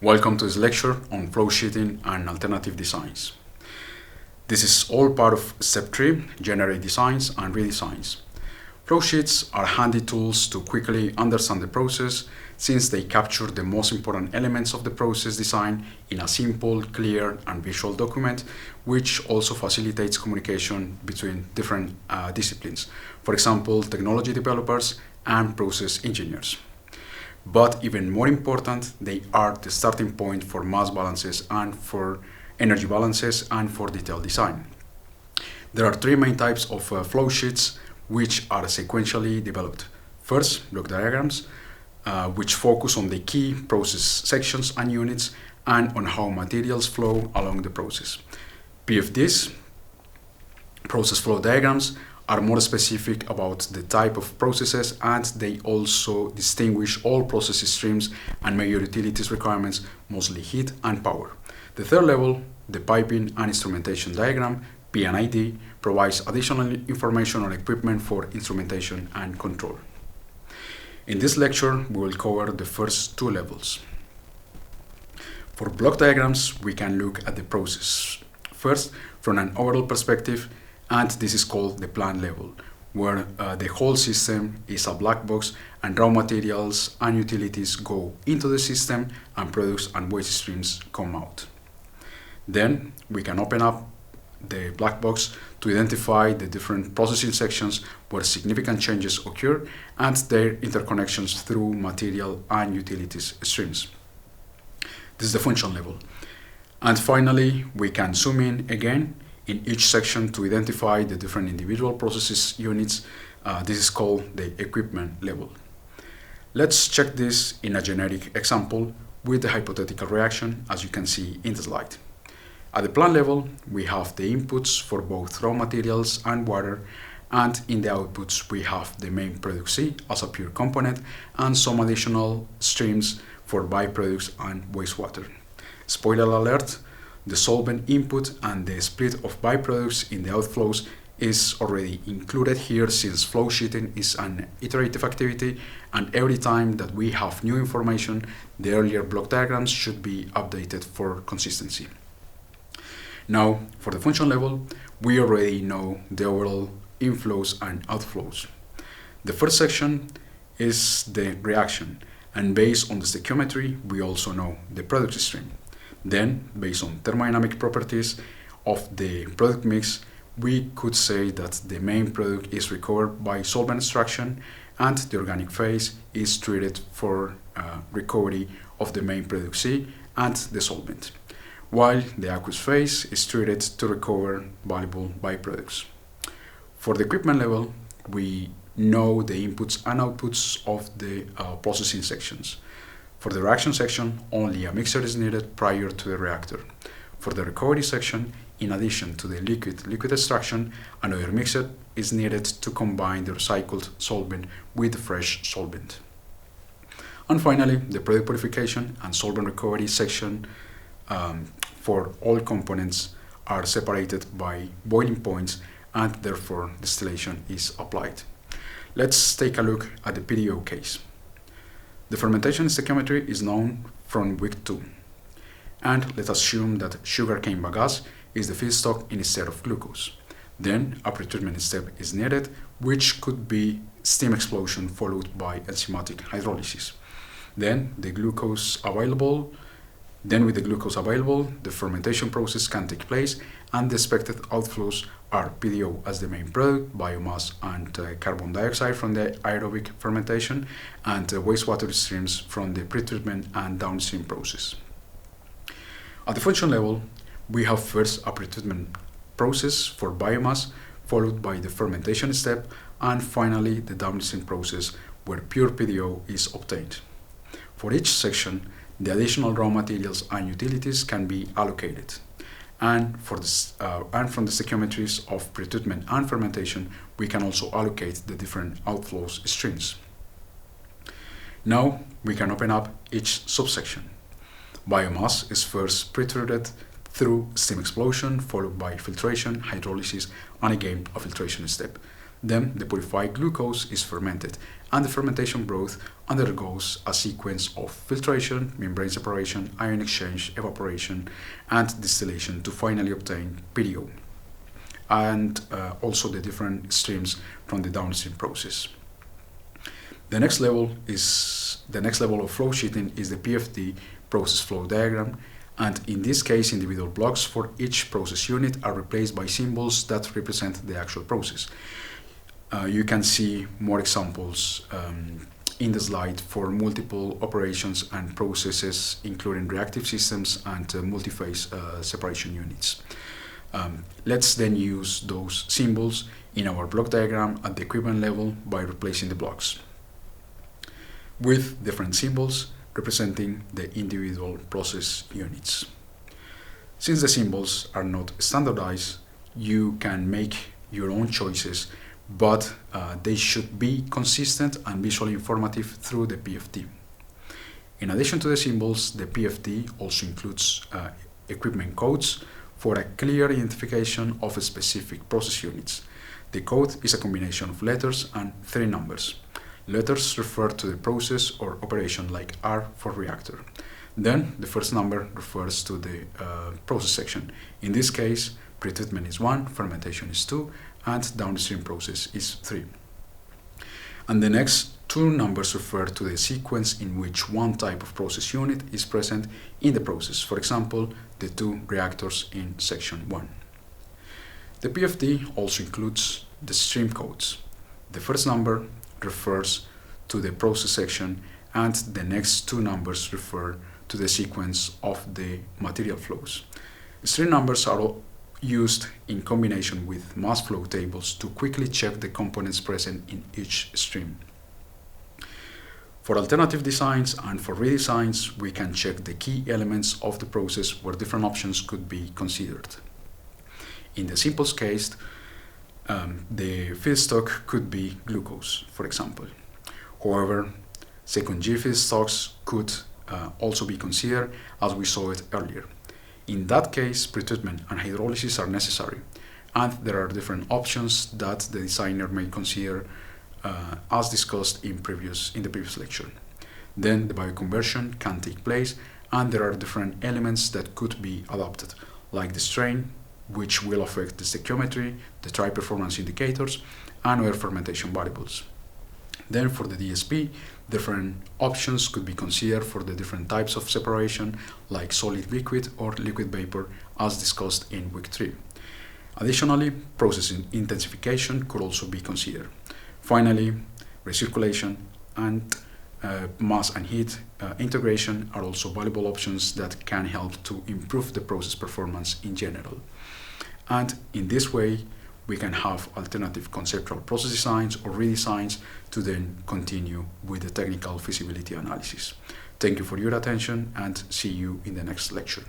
Welcome to this lecture on flow sheeting and alternative designs. This is all part of Step 3, Generate Designs and Redesigns. Flow sheets are handy tools to quickly understand the process since they capture the most important elements of the process design in a simple, clear, and visual document, which also facilitates communication between different disciplines, for example, technology developers and process engineers. But even more important, they are the starting point for mass balances and for energy balances and for detailed design. There are three main types of flow sheets which are sequentially developed. First, block diagrams, which focus on the key process sections and units and on how materials flow along the process. PFDs, process flow diagrams, are more specific about the type of processes, and they also distinguish all process streams and major utilities requirements, mostly heat and power. The third level, the piping and instrumentation diagram, P&ID, provides additional information on equipment for instrumentation and control. In this lecture, we will cover the first two levels. For block diagrams, we can look at the process first from an overall perspective, and this is called the plant level, where the whole system is a black box and raw materials and utilities go into the system and products and waste streams come out. Then we can open up the black box to identify the different processing sections where significant changes occur and their interconnections through material and utilities streams. This is the function level. And finally, we can zoom in again in each section to identify the different individual processes units. This is called the equipment level. Let's check this in a generic example with the hypothetical reaction, as you can see in the slide. At the plant level, we have the inputs for both raw materials and water, and in the outputs we have the main product C as a pure component and some additional streams for byproducts and wastewater. Spoiler alert, the solvent input and the split of byproducts in the outflows is already included here, since flow sheeting is an iterative activity, and every time that we have new information, the earlier block diagrams should be updated for consistency. Now, for the function level, we already know the overall inflows and outflows. The first section is the reaction, and based on the stoichiometry, we also know the product stream. Then, based on thermodynamic properties of the product mix, we could say that the main product is recovered by solvent extraction, and the organic phase is treated for recovery of the main product C and the solvent, while the aqueous phase is treated to recover valuable byproducts. For the equipment level, we know the inputs and outputs of the processing sections. For the reaction section, only a mixer is needed prior to the reactor. For the recovery section, in addition to the liquid extraction, another mixer is needed to combine the recycled solvent with the fresh solvent. And finally, the product purification and solvent recovery section for all components are separated by boiling points, and therefore distillation is applied. Let's take a look at the PDO case. The fermentation stoichiometry is known from week 2, and let's assume that sugarcane bagasse is the feedstock instead of glucose. Then a pretreatment step is needed, which could be steam explosion followed by enzymatic hydrolysis. Then with the glucose available, the fermentation process can take place, and the expected outflows are PDO as the main product, biomass and carbon dioxide from the aerobic fermentation, and wastewater streams from the pretreatment and downstream process. At the function level, we have first a pretreatment process for biomass, followed by the fermentation step, and finally the downstream process where pure PDO is obtained. For each section, the additional raw materials and utilities can be allocated. And from the stoichiometries of pretreatment and fermentation, we can also allocate the different outflows streams. Now we can open up each subsection. Biomass is first pretreated through steam explosion, followed by filtration, hydrolysis, and again a filtration step. Then the purified glucose is fermented, and the fermentation broth undergoes a sequence of filtration, membrane separation, ion exchange, evaporation, and distillation to finally obtain PDO, and also the different streams from the downstream process. The next level of flow sheeting is the PFD, process flow diagram, and in this case individual blocks for each process unit are replaced by symbols that represent the actual process. You can see more examples in the slide for multiple operations and processes, including reactive systems and multi-phase separation units. Let's then use those symbols in our block diagram at the equipment level by replacing the blocks with different symbols representing the individual process units. Since the symbols are not standardized, you can make your own choices, but they should be consistent and visually informative through the PFD. In addition to the symbols, the PFD also includes equipment codes for a clear identification of specific process units. The code is a combination of letters and 3 numbers. Letters refer to the process or operation, like R for reactor. Then the first number refers to the process section. In this case, pretreatment is 1, fermentation is 2, and downstream process is 3. And the next 2 numbers refer to the sequence in which one type of process unit is present in the process. For example, the 2 reactors in section 1. The PFD also includes the stream codes. The first number refers to the process section, and the next 2 numbers refer to the sequence of the material flows. Stream numbers are used in combination with mass flow tables to quickly check the components present in each stream. For alternative designs and for redesigns, we can check the key elements of the process where different options could be considered. In the simplest case, the feedstock could be glucose, for example. However, second-G feedstocks could also be considered, as we saw it earlier. In that case, pretreatment and hydrolysis are necessary, and there are different options that the designer may consider, as discussed in the previous lecture. Then the bioconversion can take place, and there are different elements that could be adopted, like the strain, which will affect the stoichiometry, the dry performance indicators, and other fermentation variables. Then for the DSP, different options could be considered for the different types of separation, like solid liquid or liquid vapor, as discussed in week 3. Additionally, process intensification could also be considered. Finally, recirculation and mass and heat integration are also valuable options that can help to improve the process performance in general. And in this way, we can have alternative conceptual process designs or redesigns to then continue with the technical feasibility analysis. Thank you for your attention, and see you in the next lecture.